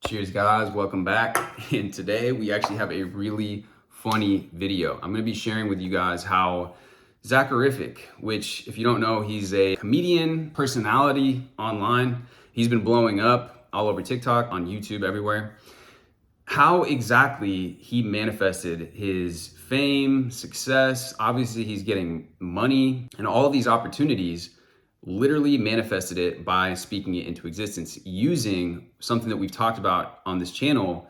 Cheers guys, welcome back. And today we actually have a really funny video. I'm gonna be sharing with you guys how Zachirific, which if you don't know, he's a comedian personality online. He's been blowing up all over TikTok, on YouTube, everywhere. How exactly he manifested his fame, success. Obviously he's getting money and all of these opportunities, literally manifested it by speaking it into existence using something that we've talked about on this channel,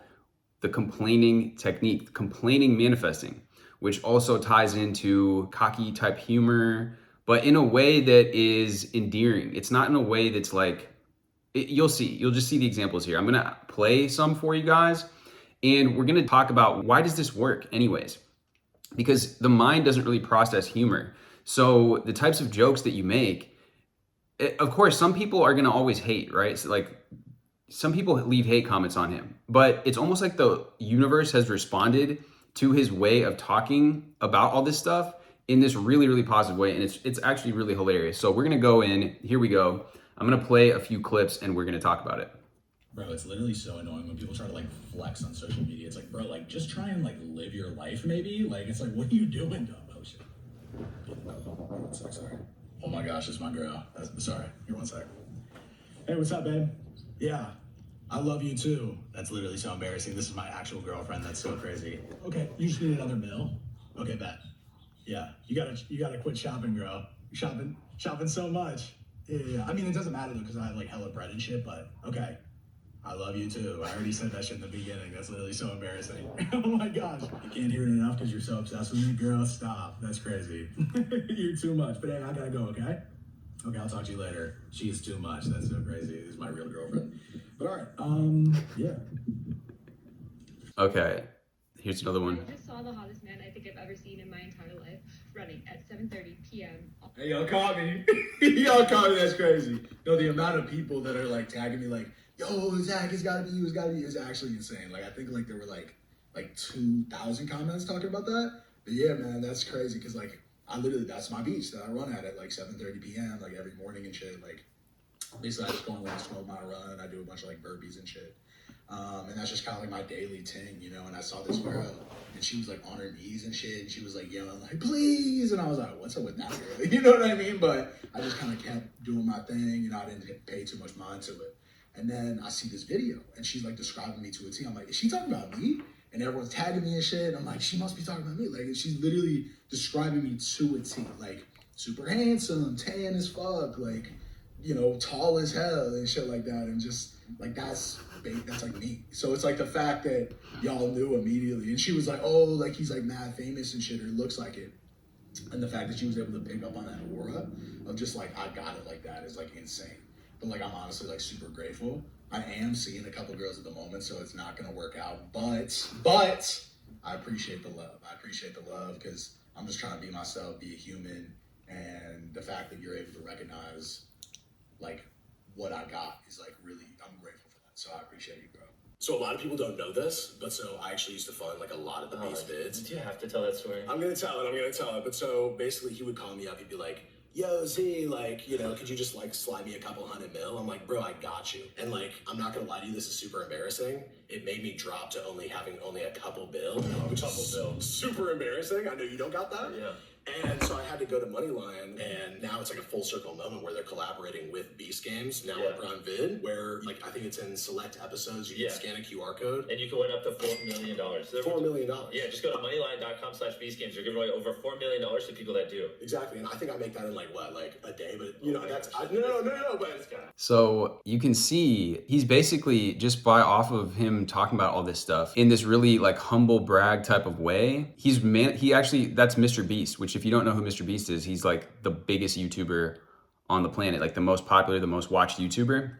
the complaining technique, complaining manifesting, which also ties into cocky type humor, but in a way that is endearing. It's not in a way that's like, you'll just see the examples here. I'm gonna play some for you guys, and we're gonna talk about why does this work anyways? Because the mind doesn't really process humor. So the types of jokes that you make, of course, some people are gonna always hate, right? So like some people leave hate comments on him, but it's almost like the universe has responded to his way of talking about all this stuff in this really, really positive way. And it's actually really hilarious. So we're gonna go in, here we go. I'm gonna play a few clips and we're gonna talk about it. Bro, it's literally so annoying when people try to like flex on social media. It's like, bro, like just try and like live your life maybe. Like, it's like, what are you doing, dumb? Oh shit. One sec, sorry. Oh my gosh, it's my girl. Sorry, here, one sec. Hey, what's up, babe? Yeah, I love you too. That's literally so embarrassing. This is my actual girlfriend. That's so crazy. Okay, you just need another meal. Okay, bet. Yeah, you gotta quit shopping, girl. You're shopping so much. Yeah. I mean, it doesn't matter though, because I have like hella bread and shit, but okay. I love you too. I already said that shit in the beginning. That's literally so embarrassing. Oh my gosh. You can't hear it enough because you're so obsessed with me. Girl, stop. That's crazy. You're too much. But hey, I gotta go, okay? Okay, I'll talk to you later. She is too much. That's so crazy. This is my real girlfriend. But all right, yeah. Okay, here's another one. I just saw the hottest man I think I've ever seen in my entire life running at 7:30 p.m. Hey, y'all caught me. Y'all caught me. That's crazy. No, the amount of people that are like tagging me like, yo, Zach, it's gotta be you, it's actually insane. Like, I think like there were like 2,000 comments talking about that. But yeah, man, that's crazy. Cause like, that's my beach that I run at like 7:30 p.m. like every morning and shit. Like, basically I just go on like a 12-mile run. I do a bunch of like burpees and shit. And that's just kind of like my daily thing, you know. And I saw this girl, and she was like on her knees and shit, and she was like yelling like, please. And I was like, what's up with that girl? You know what I mean? But I just kind of kept doing my thing, you know. I didn't pay too much mind to it. And then I see this video, and she's like describing me to a T. I'm like, is she talking about me? And everyone's tagging me and shit. And I'm like, she must be talking about me. Like, she's literally describing me to a T. Like, super handsome, tan as fuck, like, you know, tall as hell and shit like that. And just like, that's like me. So it's like the fact that y'all knew immediately. And she was like, oh, like he's like mad famous and shit, or looks like it. And the fact that she was able to pick up on that aura of just like, I got it like that is like insane. But like, I'm honestly like super grateful. I am seeing a couple girls at the moment, so it's not gonna work out. But I appreciate the love. I appreciate the love because I'm just trying to be myself, be a human. And the fact that you're able to recognize like what I got is like really, I'm grateful for that. So I appreciate you, bro. So a lot of people don't know this, but so I actually used to fund like a lot of the Beast vids. Do you have to tell that story? I'm gonna tell it. But so basically he would call me up, he'd be like, yo, Z, like, you know, could you just like slide me a couple $100 mil? I'm like, bro, I got you. And like, I'm not gonna lie to you, this is super embarrassing. It made me drop to having a couple bill. Which is super embarrassing. I know you don't got that. Yeah. And so I had to go to Moneyline, and now it's like a full circle moment where they're collaborating with Beast Games, now at Prime Vid, where like I think it's in select episodes, you can scan a QR code. And you can win up to $4 million. $4 million. Yeah, just go to moneyline.com/beastgames. They're giving away over $4 million to people that do. Exactly, and I think I make that in like what, like a day, but you know, that's, no, but it's So you can see he's basically just off of him talking about all this stuff in this really like humble brag type of way. He actually, that's Mr. Beast, which if you don't know who Mr. Beast is, he's like the biggest YouTuber on the planet, like the most popular, the most watched YouTuber.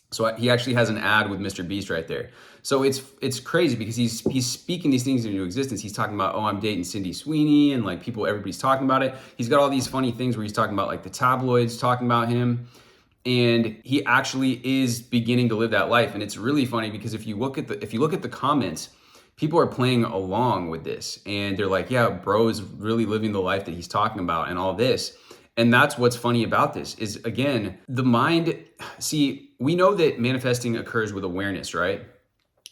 So he actually has an ad with Mr. Beast right there. So it's crazy because he's speaking these things into existence. He's talking about, oh, I'm dating Sydney Sweeney, and like everybody's talking about it. He's got all these funny things where he's talking about like the tabloids talking about him. And he actually is beginning to live that life. And it's really funny because if you look at the comments, people are playing along with this, and they're like, yeah, bro is really living the life that he's talking about and all this. And that's what's funny about this is, again, the mind, see, we know that manifesting occurs with awareness, right?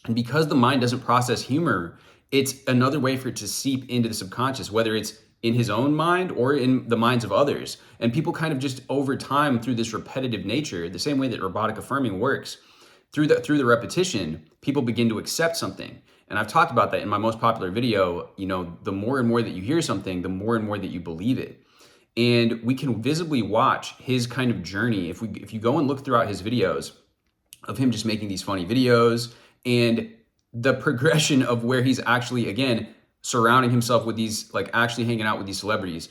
And because the mind doesn't process humor, it's another way for it to seep into the subconscious, whether it's in his own mind or in the minds of others. And people kind of just over time, through this repetitive nature, the same way that robotic affirming works, through the repetition, people begin to accept something. And I've talked about that in my most popular video. You know, the more and more that you hear something, the more and more that you believe it. And we can visibly watch his kind of journey. If you go and look throughout his videos of him just making these funny videos and the progression of where he's actually, again, surrounding himself with these, like actually hanging out with these celebrities,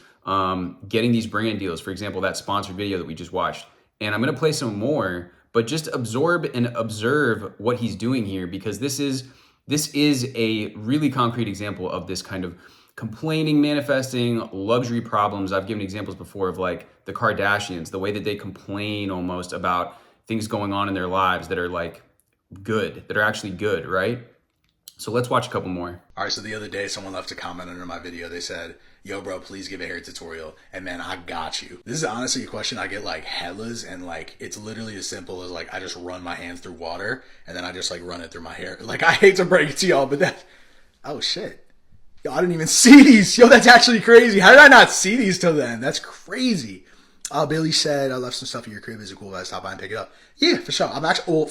getting these brand deals, for example, that sponsored video that we just watched. And I'm going to play some more, but just absorb and observe what he's doing here, because this is a really concrete example of this kind of complaining, manifesting luxury problems. I've given examples before of like the Kardashians, the way that they complain almost about things going on in their lives that are like good, that are actually good, right? So let's watch a couple more. All right, so the other day, someone left a comment under my video. They said, yo, bro, please give a hair tutorial. And man, I got you. This is honestly a question I get like hellas, and like, it's literally as simple as like, I just run my hands through water and then I just like run it through my hair. Like, I hate to break it to y'all, but that, oh shit. Yo, I didn't even see these. Yo, that's actually crazy. How did I not see these till then? That's crazy. Billy said, I left some stuff at your crib. Is it cool if I stop by and pick it up? Yeah, for sure. I'm actually,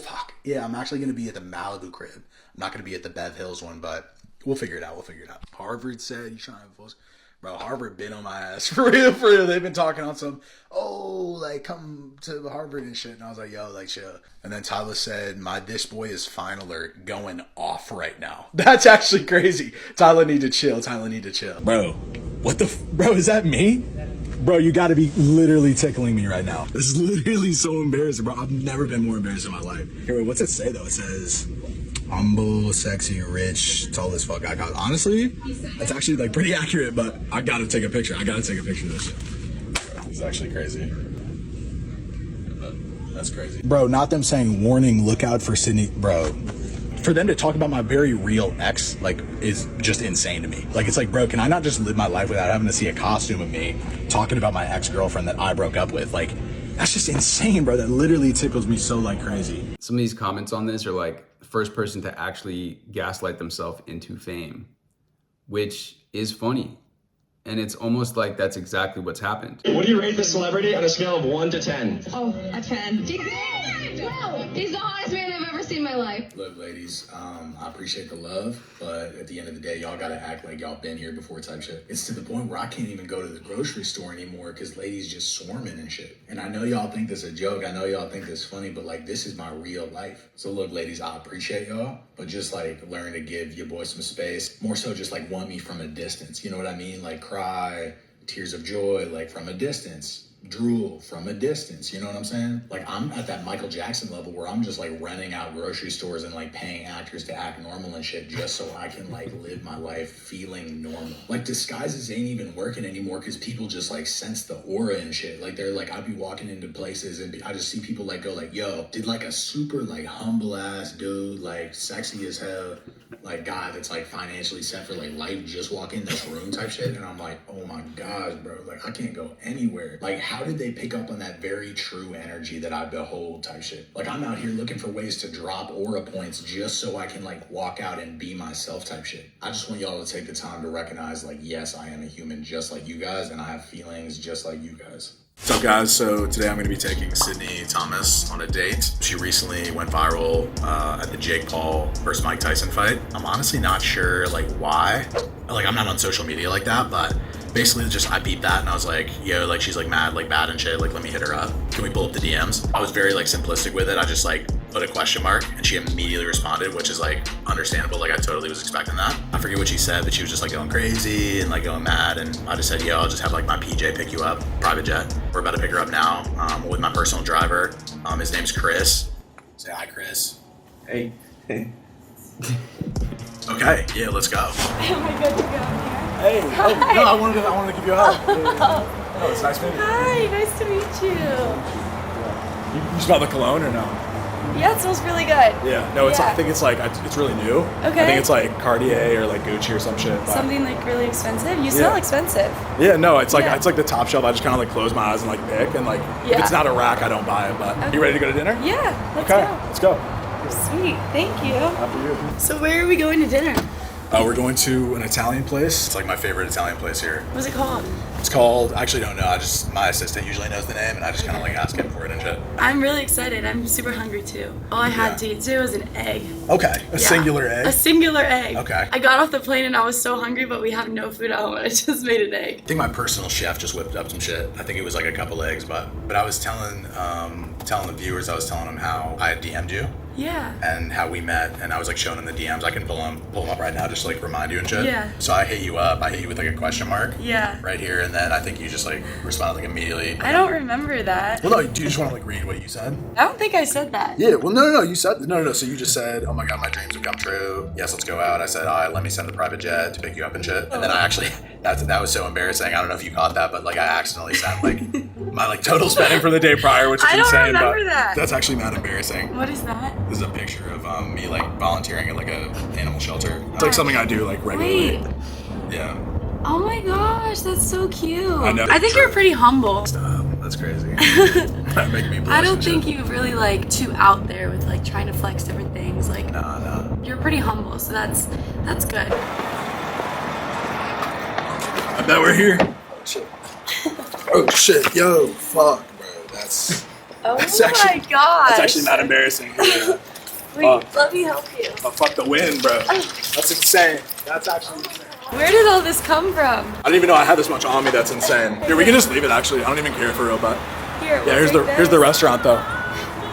I'm actually going to be at the Malibu crib. I'm not going to be at the Bev Hills one, but we'll figure it out. Harvard said, you trying to have a fuss? Bro, Harvard been on my ass. For real. They've been talking on some, like, come to Harvard and shit. And I was like, yo, like, chill. And then Tyler said, my This Boy Is Fine alert going off right now. That's actually crazy. Tyler need to chill. Bro, bro, is that me? Bro, you gotta be literally tickling me right now. This is literally so embarrassing, bro. I've never been more embarrassed in my life. Here, wait, what's it say though? It says, humble, sexy, rich, tall as fuck. Honestly, that's actually like pretty accurate, but I gotta take a picture. of this shit. This is actually crazy. That's crazy. Bro, not them saying, warning, look out for Sydney. Bro, for them to talk about my very real ex, like, is just insane to me. Like, it's like, bro, can I not just live my life without having to see a costume of me talking about my ex-girlfriend that I broke up with? Like, that's just insane, bro. That literally tickles me so, like, crazy. Some of these comments on this are like the first person to actually gaslight themselves into fame, which is funny. And it's almost like that's exactly what's happened. What do you rate this celebrity on a scale of 1 to 10? Oh, a 10. No, he's the hottest man I've ever seen in my life. Look, ladies, I appreciate the love, but at the end of the day, y'all gotta act like y'all been here before type shit. It's to the point where I can't even go to the grocery store anymore because ladies just swarming and shit. And I know y'all think this is a joke. I know y'all think this is funny, but like, this is my real life. So look, ladies, I appreciate y'all, but just like learn to give your boy some space. More so just like want me from a distance. You know what I mean? Like cry, tears of joy, like from a distance. Drool from a distance, you know what I'm saying? Like, I'm at that Michael Jackson level where I'm just like renting out grocery stores and like paying actors to act normal and shit just so I can like live my life feeling normal. Like, disguises ain't even working anymore because people just like sense the aura and shit. Like, they're like, I'd be walking into places and I just see people like go like, yo, did like a super like humble ass dude, like sexy as hell, like guy that's like financially set for like life just walk in this room type shit? And I'm like, oh my gosh, bro, like I can't go anywhere. Like, how did they pick up on that very true energy that I behold type shit? Like, I'm out here looking for ways to drop aura points just so I can like walk out and be myself type shit. I just want y'all to take the time to recognize like, yes, I am a human just like you guys and I have feelings just like you guys. What's up, guys? So today I'm going to be taking Sydney Thomas on a date. She recently went viral at the Jake Paul versus Mike Tyson fight. I'm honestly not sure like why. Like, I'm not on social media like that, but basically just I beat that and I was like, yo, like she's like mad, like bad and shit, like let me hit her up. Can we pull up the DMs? I was very like simplistic with it. I just like put a question mark and she immediately responded, which is like understandable. Like I totally was expecting that. I forget what she said, but she was just like going crazy and like going mad. And I just said, yo, I'll just have like my PJ pick you up, private jet. We're about to pick her up now with my personal driver. His name's Chris. Say hi, Chris. Hey. Okay, yeah, let's go. Am I good to go here? Hey, oh, no, I wanted to give you a hug. Oh, it's nice meeting you. Hi, nice to meet you. You smell the cologne or no? Yeah, it smells really good. Yeah, no, it's. Yeah. I think it's like it's really new. Okay. I think it's like Cartier or like Gucci or some shit. But Something like really expensive. You smell expensive. yeah, no, it's like Yeah. it's like the top shelf. I just kind of like close my eyes and like pick, and like if Yeah. it's not a rack, I don't buy it. But Okay. you ready to go to dinner? Yeah, let's Okay, go. let's go. Sweet, thank you. After you. So where are we going to dinner? We're going to an Italian place. It's like my favorite Italian place here. What's it called? It's called, I actually don't know. My assistant usually knows the name, and I just kind of like ask him for it and shit. I'm really excited. I'm super hungry too. All I had to eat today was an egg. Okay, a singular egg? A singular egg. Okay. I got off the plane and I was so hungry, but we have no food at home and I just made an egg. I think my personal chef just whipped up some shit. I think it was like a couple eggs, but I was telling the viewers, I was telling them how I had DM'd you. Yeah. And how we met, and I was like showing them the DMs. I can pull them up right now just to like remind you and shit. Yeah. So I hit you up. I hit you with like a question mark. Yeah. Right here, and then I think you just like responded like immediately. I don't remember that. Well, no. Do you just want to like read what you said? I don't think I said that. Yeah. Well, no. You said no. So you just said, "Oh my god, my dreams have come true. Yes, let's go out." I said, "All right, let me send the private jet to pick you up and shit." And then I actually that was so embarrassing. I don't know if you caught that, but like I accidentally sent like my like total spending for the day prior, which is I don't insane. remember But that. that's actually not embarrassing. What is that? This is a picture of me like volunteering at like a animal shelter. It's like something I do like regularly. Wait. Yeah. Oh my gosh, that's so cute. I know. I think you're pretty humble. Stop. That's crazy. That make me blush. I don't and think shit. you're really like too out there with like trying to flex different things. Like No. you're pretty humble, so that's good. I bet we're here. Oh shit. Oh shit. Yo, fuck, bro. That's Oh That's my actually- gosh. that's actually not embarrassing. Yeah. Wait, let me help you. Oh, fuck the wind, bro. That's insane. That's actually insane. Where did all this come from? I didn't even know I had this much on me. That's insane. Here, we can just leave it. Actually, I don't even care for real. But Here, yeah, we'll here's the restaurant though.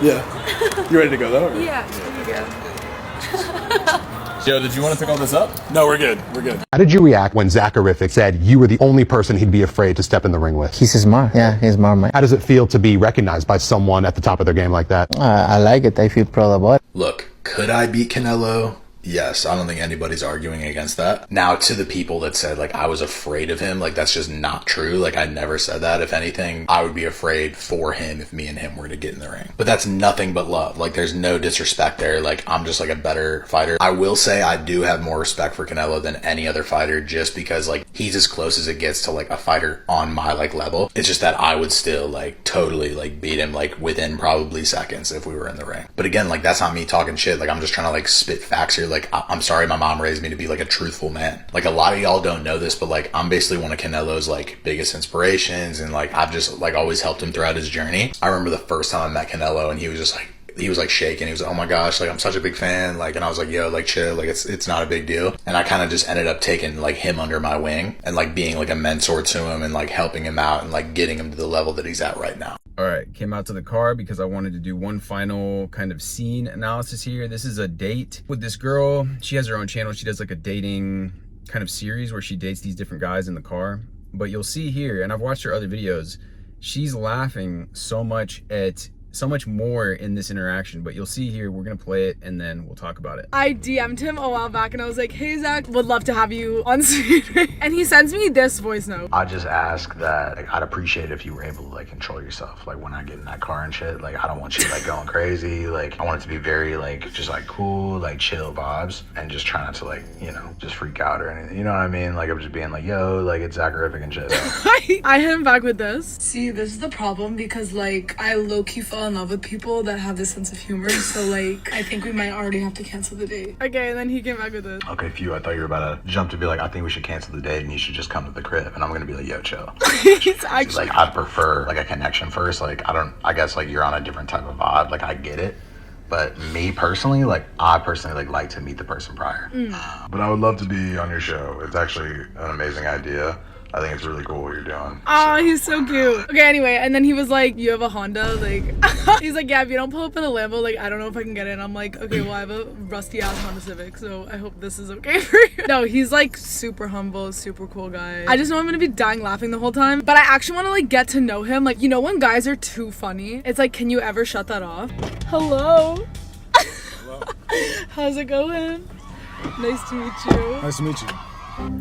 Yeah. You ready to go though? Or? Yeah, here you go. Yo, did you want to pick all this up? No, we're good. We're good. How did you react when Zachirific said you were the only person he'd be afraid to step in the ring with? He's smart. Yeah, he's smart, man. How does it feel to be recognized by someone at the top of their game like that? I like it. I feel proud about it. Look, could I beat Canelo? Yes, I don't think anybody's arguing against that. Now, to the people that said, like, I was afraid of him, like, that's just not true. Like, I never said that. If anything, I would be afraid for him if me and him were to get in the ring. But that's nothing but love. Like, there's no disrespect there. Like, I'm just, like, a better fighter. I will say I do have more respect for Canelo than any other fighter just because, like, he's as close as it gets to, like, a fighter on my, like, level. It's just that I would still, like, totally, like, beat him, like, within probably seconds if we were in the ring. But again, like, that's not me talking shit. Like, I'm just trying to, like, spit facts here. Like, I'm sorry my mom raised me to be like a truthful man. Like a lot of y'all don't know this, but like I'm basically one of Canelo's like biggest inspirations, and like I've just like always helped him throughout his journey. I remember the first time I met Canelo and he was like shaking. He was like, oh my gosh, like I'm such a big fan. Like, and I was like, yo, like chill, like it's not a big deal. And I kind of just ended up taking like him under my wing and like being like a mentor to him and like helping him out and like getting him to the level that he's at right now. All right, came out to the car because I wanted to do one final kind of scene analysis here. This is a date with this girl. She has her own channel. She does like a dating kind of series where she dates these different guys in the car. But you'll see here, and I've watched her other videos, she's laughing so much more in this interaction, but you'll see here, we're gonna play it and then we'll talk about it. I DM'd him a while back and I was like, hey Zach, would love to have you on screen. And he sends me this voice note. I just ask that like, I'd appreciate if you were able to like control yourself. Like when I get in that car and shit, like I don't want you like going crazy. Like I want it to be very like just like cool, like chill vibes, and just try not to like, you know, just freak out or anything. You know what I mean? Like I'm just being like, yo, like it's Zachirific and shit. I hit him back with this. See, this is the problem because like I low-key fell in love with people that have this sense of humor, so like I think we might already have to cancel the date. Okay, and then he came back with this. Okay, Few, I thought you were about to jump to be like, I think we should cancel the date and you should just come to the crib. And I'm gonna be like, yo, chill. It's actually like I prefer like a connection first. Like I guess like you're on a different type of vibe. Like I get it. But me personally, like I personally like to meet the person prior. But I would love to be on your show. It's actually an amazing idea. I think it's really cool what you're doing. Oh, he's so cute. Okay, anyway, and then he was like, you have a Honda? Like, he's like, yeah, if you don't pull up in a Lambo, like, I don't know if I can get it. And I'm like, okay, well, I have a rusty ass Honda Civic, so I hope this is okay for you. No, he's like super humble, super cool guy. I just know I'm gonna be dying laughing the whole time, but I actually wanna like get to know him. Like, you know when guys are too funny? It's like, can you ever shut that off? Hello. Hello. How's it going? Nice to meet you. Nice to meet you.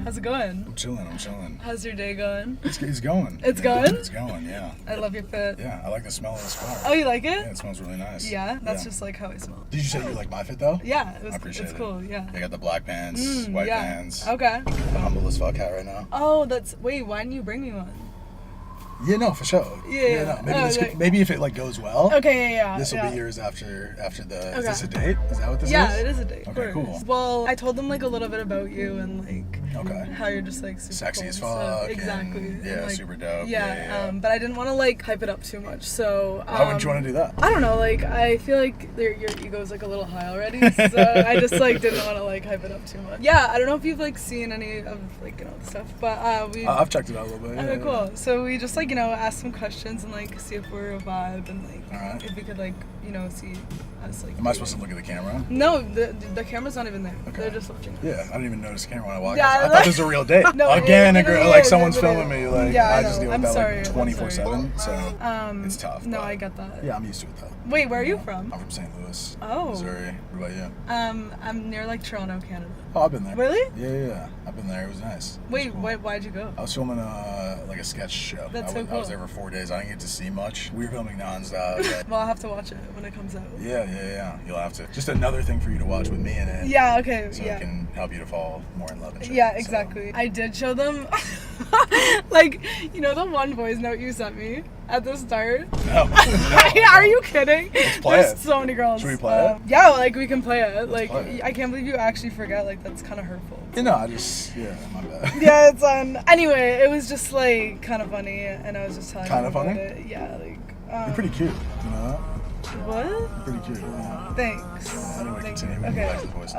How's it going? I'm chilling. How's your day going? It's going. It's going? It's going, yeah. I love your fit. Yeah, I like the smell of this car. Oh, you like it? Yeah, it smells really nice. Yeah, that's just like how I smell. Did you say you like my fit though? Yeah, I appreciate it's it. cool, yeah. I got the black pants, white yeah. pants. Okay. The humble as fuck hat right now. Oh, wait, why didn't you bring me one? Yeah, no, for sure. Yeah. No. Maybe if it like goes well. Okay, yeah. This will be yours after the. Okay. Is this a date? Is that what this is? Yeah, it is a date. Okay, cool. Well, I told them like a little bit about you and like how you're just like super sexy cool as and stuff. fuck. Exactly. And, and, like, super dope. Yeah. But I didn't want to like hype it up too much. So. Why wouldn't you want to do that? I don't know. Like I feel like your ego's like a little high already. So I just like didn't want to like hype it up too much. Yeah. I don't know if you've like seen any of like the stuff, but I've checked it out a little bit. Okay, cool. So we just like ask some questions and like see if we're a vibe and like if we could like see us like. Am I supposed to look at the camera? No, the camera's not even there. Okay. They're just watching. Yeah, I didn't even notice the camera when I walked. Yeah, I thought this was a real date. No, again, like someone's filming me. Like yeah, I just deal with that like 24/7. So it's tough. No, I get that. Yeah, I'm used to it though. Wait, where are you from? I'm from St. Louis, Missouri. What about you? I'm near like Toronto, Canada. Oh, I've been there. Really? Yeah. I've been there. It was nice. Wait, why'd you go? I was filming like a sketch show. That's so cool. I was there for 4 days. I didn't get to see much. We were filming nonstop. Well, I'll have to watch it when it comes out. Yeah. You'll have to. Just another thing for you to watch with me in it. Yeah. Okay. So it can help you to fall more in love. And shit. Yeah, exactly. So. I did show them, like, the one voice note you sent me at the start. No. Are you kidding? Let's play There's it. so many girls. Should we play it? Yeah, like we can play it. Let's play it. I can't believe you actually forget. Like that's kind of hurtful. My bad. Yeah, it's anyway, it was just like kind of funny, and I was just telling kind you of funny. It. Yeah, like. You're pretty cute. You know that? What? Pretty cute. Yeah. Thanks. Anyway, continue. Okay. Back to the voice.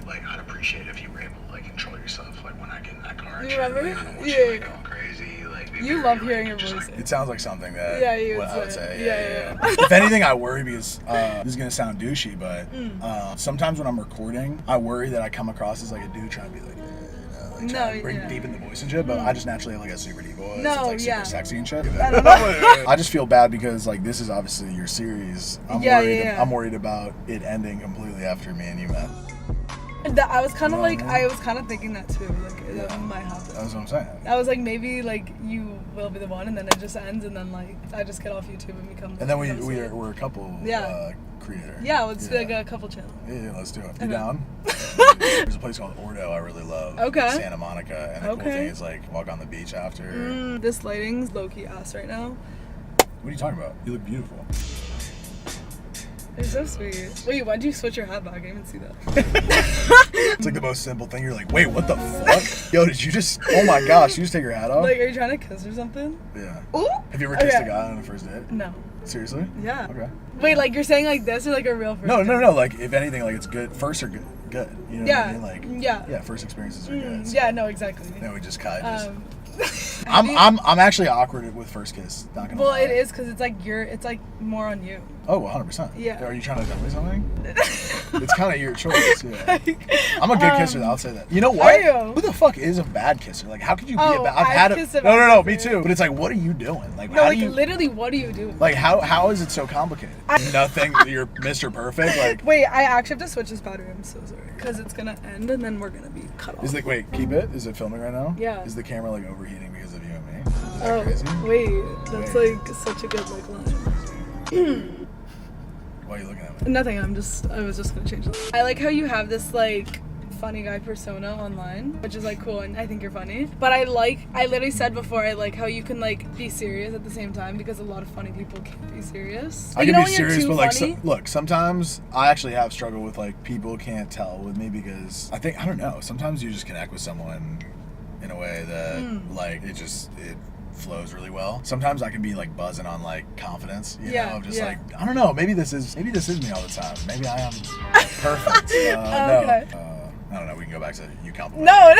Like, I'd appreciate if you were able to like control yourself. Like when I get in that car. You remember? Like, I don't want you like going crazy. Like you love hearing your voice. It sounds like something that you would I would say. Yeah. If anything, I worry because this is gonna sound douchey, but sometimes when I'm recording, I worry that I come across as like a dude trying to be like. Bring deep in the voice and shit, but I just naturally have like a super deep voice. No, it's like super sexy and shit. I don't know. I just feel bad because like this is obviously your series. I'm worried about it ending completely after me and you met. I was kind of I was kind of thinking that too. Like that might happen. That's what I'm saying. I was like maybe like you will be the one, and then it just ends, and then like I just get off YouTube and become. And then we're a couple. Creator. Yeah, let's do like a couple channel. Yeah, let's do it. You down? There's a place called Ordo I really love. Okay. Santa Monica, and the cool thing is like walk on the beach after. This lighting's low key ass right now. What are you talking about? You look beautiful. You're so sweet. Wait, why'd you switch your hat back? I didn't even see that. It's like the most simple thing. You're like, wait, what the fuck? Yo, did you just? Oh my gosh, you just take your hat off? Like, are you trying to kiss or something? Yeah. Ooh. Have you ever kissed a guy on the first date? No. Seriously? Yeah. Okay. Wait, like you're saying like this or like a real first? No. Like if anything, like it's good. First are good. You know what I mean? Like yeah. First experiences are good. So. Yeah. No. Exactly. No, we just kind of. I'm actually awkward with first kiss. Not gonna lie. It is because it's like more on you. Oh, 100%. Yeah. Are you trying to tell me something? It's kind of your choice. Yeah. I'm a good kisser. I'll say that. You know what? Are you? Who the fuck is a bad kisser? Like, how could you be a bad? I've kissed a bad No. kisser. Me too. But it's like, what are you doing? Like, no, how like do you? Literally, what do you do? Like, how is it so complicated? Nothing. You're Mr. Perfect. Like. Wait, I actually have to switch this battery. I'm so sorry. Because it's gonna end and then we're gonna be cut off. Wait, keep it. Is it filming right now? Yeah. Is the camera like overheating because of you and me? Is that crazy? Wait, that's like such a good like line. Why are you looking at me? Nothing. I was just gonna change it. I like how you have this like funny guy persona online, which is like cool, and I think you're funny. But I literally said before, I like how you can like be serious at the same time because a lot of funny people can't be serious. I can be serious, but like, look, sometimes I actually have struggled with like people can't tell with me because I don't know. Sometimes you just connect with someone in a way that like it flows really well. Sometimes I can be like buzzing on like confidence, you know, just like I don't know. Maybe this is me all the time. Maybe I am perfect. Okay. I don't know. We can go back to you compliment. No.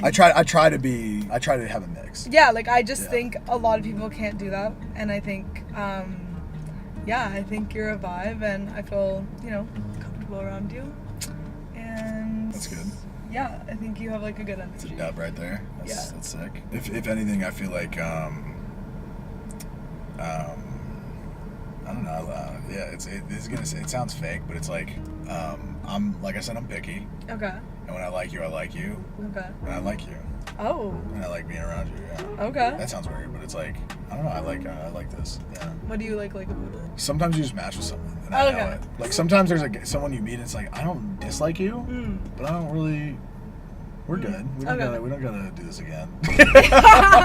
I try to have a mix. Yeah, like I just think a lot of people can't do that, and I think, I think you're a vibe, and I feel comfortable around you, and that's good. Yeah, I think you have like a good energy. It's a dub right there. That's sick. If anything, I feel like I don't know. It sounds fake, but it's like I'm like I said, I'm picky. Okay. And when I like you, I like you. Okay. And I like you. Oh. And I like being around you. Yeah. Okay. That sounds weird, but it's like I don't know. I like this. Yeah. What do you like about it? Sometimes you just match with someone. And I know it. Like sometimes there's like someone you meet, and it's like I don't dislike you, but I don't really. We're good. We don't gotta do this again.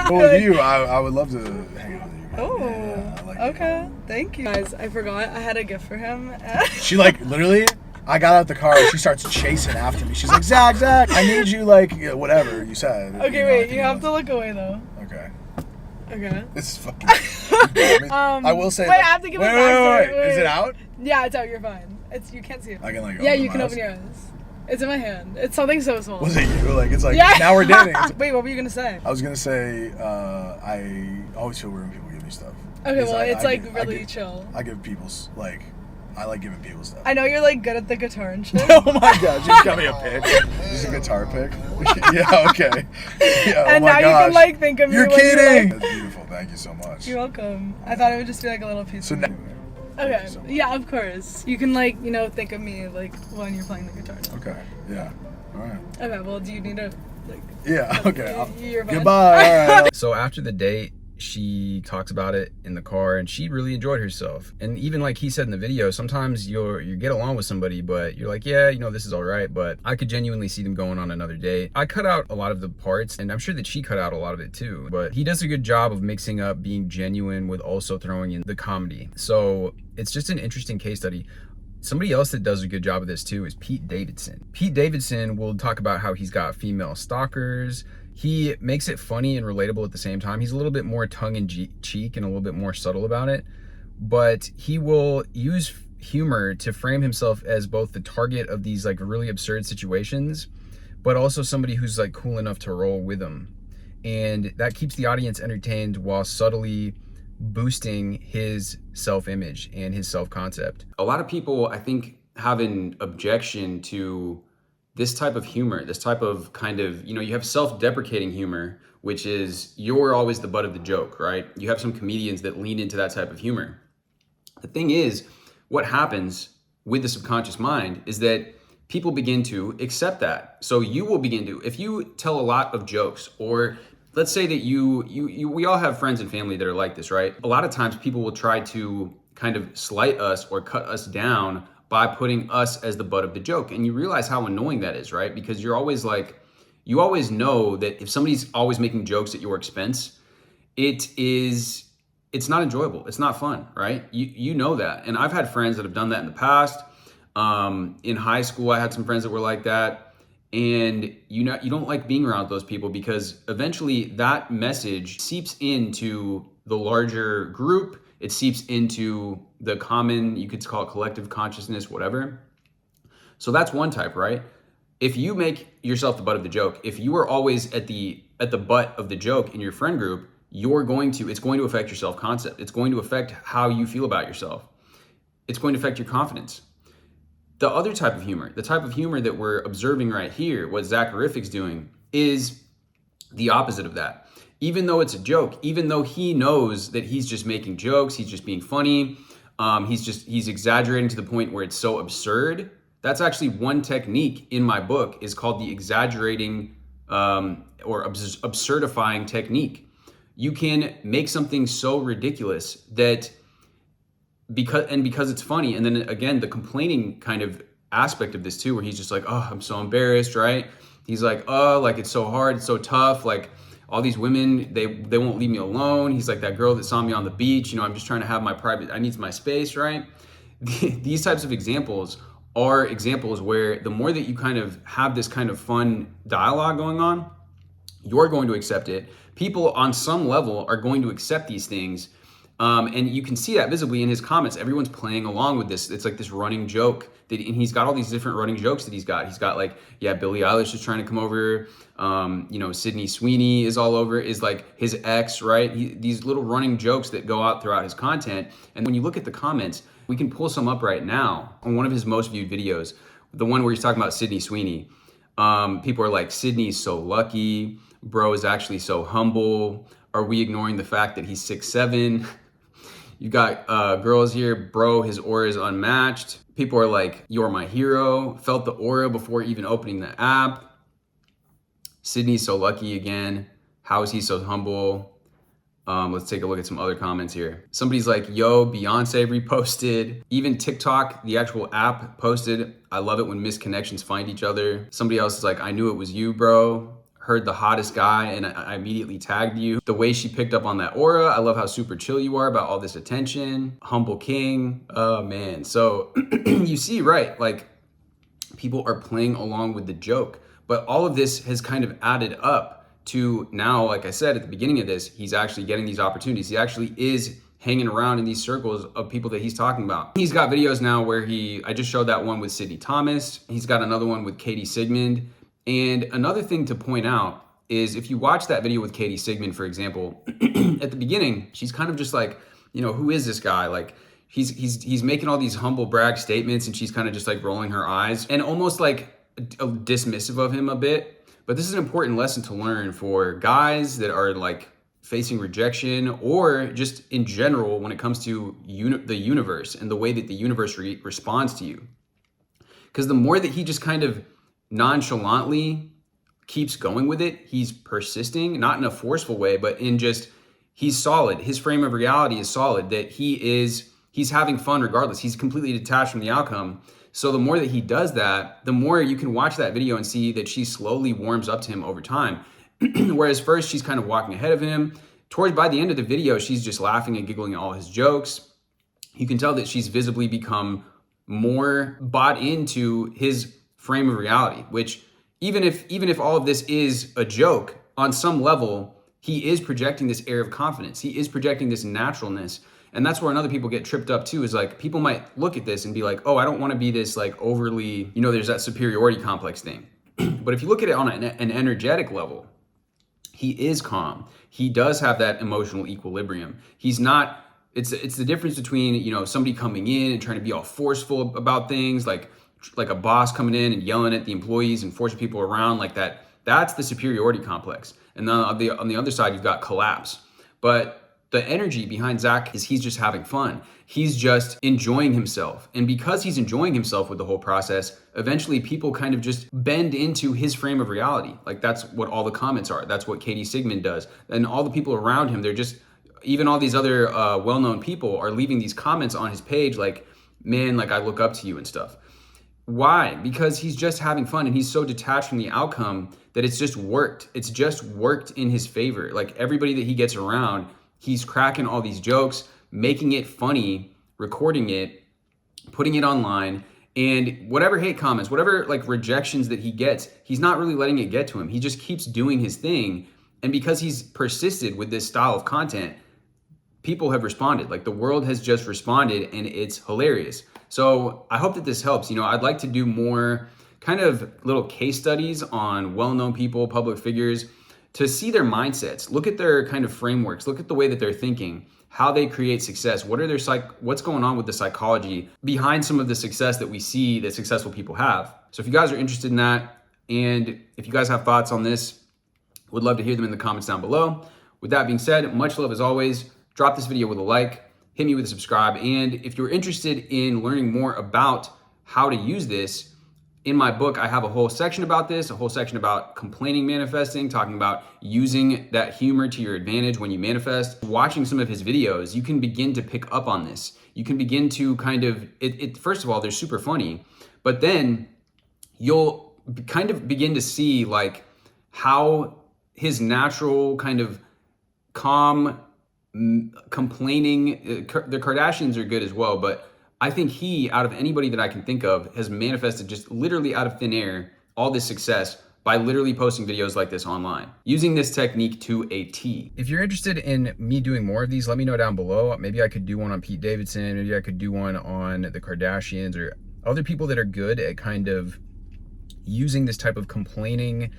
Well, with you, I would love to hang out with you. Oh, yeah, I like okay. You. Thank you. Guys, I forgot I had a gift for him. She like literally, I got out the car, she starts chasing after me. She's like, Zach, I need you, like, whatever you said. Okay, wait, you have to look away though. Okay. Okay. This is fucking. I will say. Wait, I have to give it back. Wait. Is it out? Yeah, it's out. You're fine. You can't see it. I can like. Yeah, you can open your eyes. It's in my hand. It's something so small. Was it you? Like it's like now we're dating. Wait, what were you gonna say? I was gonna say I always feel weird when people give me stuff. Okay, well, it's like really chill. I give people like. I like giving people stuff. I know you're like good at the guitar and shit. Oh my god, just got me a pick. Just a guitar pick. Yeah, okay. Yeah, and now you can like think of me. You're kidding! Like... That's beautiful, thank you so much. You're welcome. I thought it would just be like a little piece of me. Okay, so yeah, of course. You can like, think of me like when you're playing the guitar. Okay, yeah. Alright. Okay, well, do you need to like... Yeah, okay. You're fine. Goodbye, alright. So after the date, she talks about it in the car and she really enjoyed herself. And even like he said in the video, sometimes you get along with somebody, but you're like, yeah, this is all right, but I could genuinely see them going on another date. I cut out a lot of the parts and I'm sure that she cut out a lot of it too, but he does a good job of mixing up being genuine with also throwing in the comedy. So it's just an interesting case study. Somebody else that does a good job of this too is Pete Davidson. Pete Davidson will talk about how he's got female stalkers. He makes it funny and relatable at the same time. He's a little bit more tongue-in-cheek and a little bit more subtle about it, but he will use humor to frame himself as both the target of these like really absurd situations, but also somebody who's like cool enough to roll with them. And that keeps the audience entertained while subtly boosting his self-image and his self-concept. A lot of people, I think, have an objection to this type of humor, this type of kind of, you have self-deprecating humor, which is you're always the butt of the joke, right? You have some comedians that lean into that type of humor. The thing is, what happens with the subconscious mind is that people begin to accept that. So you will begin to, if you tell a lot of jokes, or let's say that we all have friends and family that are like this, right? A lot of times people will try to kind of slight us or cut us down by putting us as the butt of the joke. And you realize how annoying that is, right? Because you're always like, you always know that if somebody's always making jokes at your expense, it's not enjoyable. It's not fun, right? You know that. And I've had friends that have done that in the past. In high school, I had some friends that were like that. And you don't like being around those people because eventually that message seeps into the larger group. It seeps into the common, you could call it collective consciousness, whatever. So that's one type, right? If you make yourself the butt of the joke, if you are always at the butt of the joke in your friend group, it's going to affect your self-concept. It's going to affect how you feel about yourself. It's going to affect your confidence. The other type of humor, the type of humor that we're observing right here, what Zachirific's doing, is the opposite of that. Even though it's a joke, even though he knows that he's just making jokes, he's just being funny, he's exaggerating to the point where it's so absurd. That's actually one technique in my book is called the exaggerating or absurdifying technique. You can make something so ridiculous that because it's funny, and then again, the complaining kind of aspect of this too, where he's just like, oh, I'm so embarrassed, right? He's like, oh, like it's so hard, it's so tough, like all these women, they won't leave me alone. He's like that girl that saw me on the beach, I'm just trying to have I need my space, right? These types of examples are examples where the more that you kind of have this kind of fun dialogue going on, you're going to accept it. People on some level are going to accept these things. And you can see that visibly in his comments. Everyone's playing along with this. It's like this running joke and he's got all these different running jokes that he's got. He's got like, yeah, Billie Eilish is trying to come over. Sydney Sweeney is all over, is like his ex, right? These little running jokes that go out throughout his content. And when you look at the comments, we can pull some up right now on one of his most viewed videos, the one where he's talking about Sydney Sweeney. People are like, Sydney's so lucky. Bro is actually so humble. Are we ignoring the fact that he's 6'7"? You got girls here, bro, his aura is unmatched. People are like, you're my hero. Felt the aura before even opening the app. Sydney's so lucky again. How is he so humble? Let's take a look at some other comments here. Somebody's like, yo, Beyonce reposted. Even TikTok, the actual app, posted, I love it when misconnections find each other. Somebody else is like, I knew it was you, bro. Heard the hottest guy and I immediately tagged you. The way she picked up on that aura. I love how super chill you are about all this attention. Humble king. Oh man. So you see, right? Like people are playing along with the joke, but all of this has kind of added up to now, like I said at the beginning of this, he's actually getting these opportunities. He actually is hanging around in these circles of people that he's talking about. He's got videos now where I just showed that one with Sydney Thomas. He's got another one with Katie Sigmond. And another thing to point out is if you watch that video with Katie Sigmond, for example, at the beginning, she's kind of just like, you know, who is this guy? Like he's making all these humble brag statements and she's kind of just like rolling her eyes and almost like dismissive of him a bit. But this is an important lesson to learn for guys that are like facing rejection or just in general when it comes to the universe and the way that the universe responds to you. Because the more that he just kind of nonchalantly keeps going with it, he's persisting, not in a forceful way, but in just, he's solid. His frame of reality is solid, that he's having fun regardless. He's completely detached from the outcome. So the more that he does that, the more you can watch that video and see that she slowly warms up to him over time. Whereas first she's kind of walking ahead of him. By the end of the video, she's just laughing and giggling at all his jokes. You can tell that she's visibly become more bought into his frame of reality, which even if all of this is a joke, on some level, he is projecting this air of confidence. He is projecting this naturalness. And that's where another people get tripped up too, is like, people might look at this and be like, oh, I don't want to be this like overly, you know, there's that superiority complex thing. But if you look at it on an energetic level, he is calm. He does have that emotional equilibrium. He's not, it's the difference between, you know, somebody coming in and trying to be all forceful about things, like a boss coming in and yelling at the employees and forcing people around like that. That's the superiority complex. And then on the other side, you've got collapse. But the energy behind Zach is he's just having fun. He's just enjoying himself. And because he's enjoying himself with the whole process, eventually people kind of just bend into his frame of reality. Like that's what all the comments are. That's what Katie Sigmond does. And all the people around him, they're just, even all these other well-known people are leaving these comments on his page like, man, like I look up to you and stuff. Why? Because he's just having fun and he's so detached from the outcome that it's just worked. It's just worked in his favor. Like everybody that he gets around, he's cracking all these jokes, making it funny, recording it, putting it online, and whatever hate comments, whatever like rejections that he gets, he's not really letting it get to him. He just keeps doing his thing. And because he's persisted with this style of content, people have responded. Like the world has just responded and it's hilarious. So I hope that this helps. You know, I'd like to do more kind of little case studies on well-known people, public figures, to see their mindsets, look at their kind of frameworks, look at the way that they're thinking, how they create success, what's going on with the psychology behind some of the success that we see that successful people have. So if you guys are interested in that, and if you guys have thoughts on this, would love to hear them in the comments down below. With that being said, much love as always. Drop this video with a like, hit me with a subscribe, and if you're interested in learning more about how to use this, in my book, I have a whole section about this, a whole section about complaining manifesting, talking about using that humor to your advantage when you manifest. Watching some of his videos, you can begin to pick up on this. You can begin to kind of, first of all, they're super funny, but then you'll kind of begin to see like how his natural kind of calm, complaining, the Kardashians are good as well, but I think he, out of anybody that I can think of, has manifested just literally out of thin air all this success by literally posting videos like this online, using this technique to a T. If you're interested in me doing more of these, let me know down below. Maybe I could do one on Pete Davidson, maybe I could do one on the Kardashians or other people that are good at kind of using this type of complaining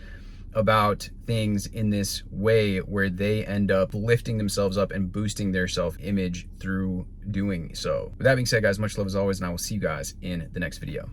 about things in this way where they end up lifting themselves up and boosting their self-image through doing so. With that being said, guys, much love as always, and I will see you guys in the next video.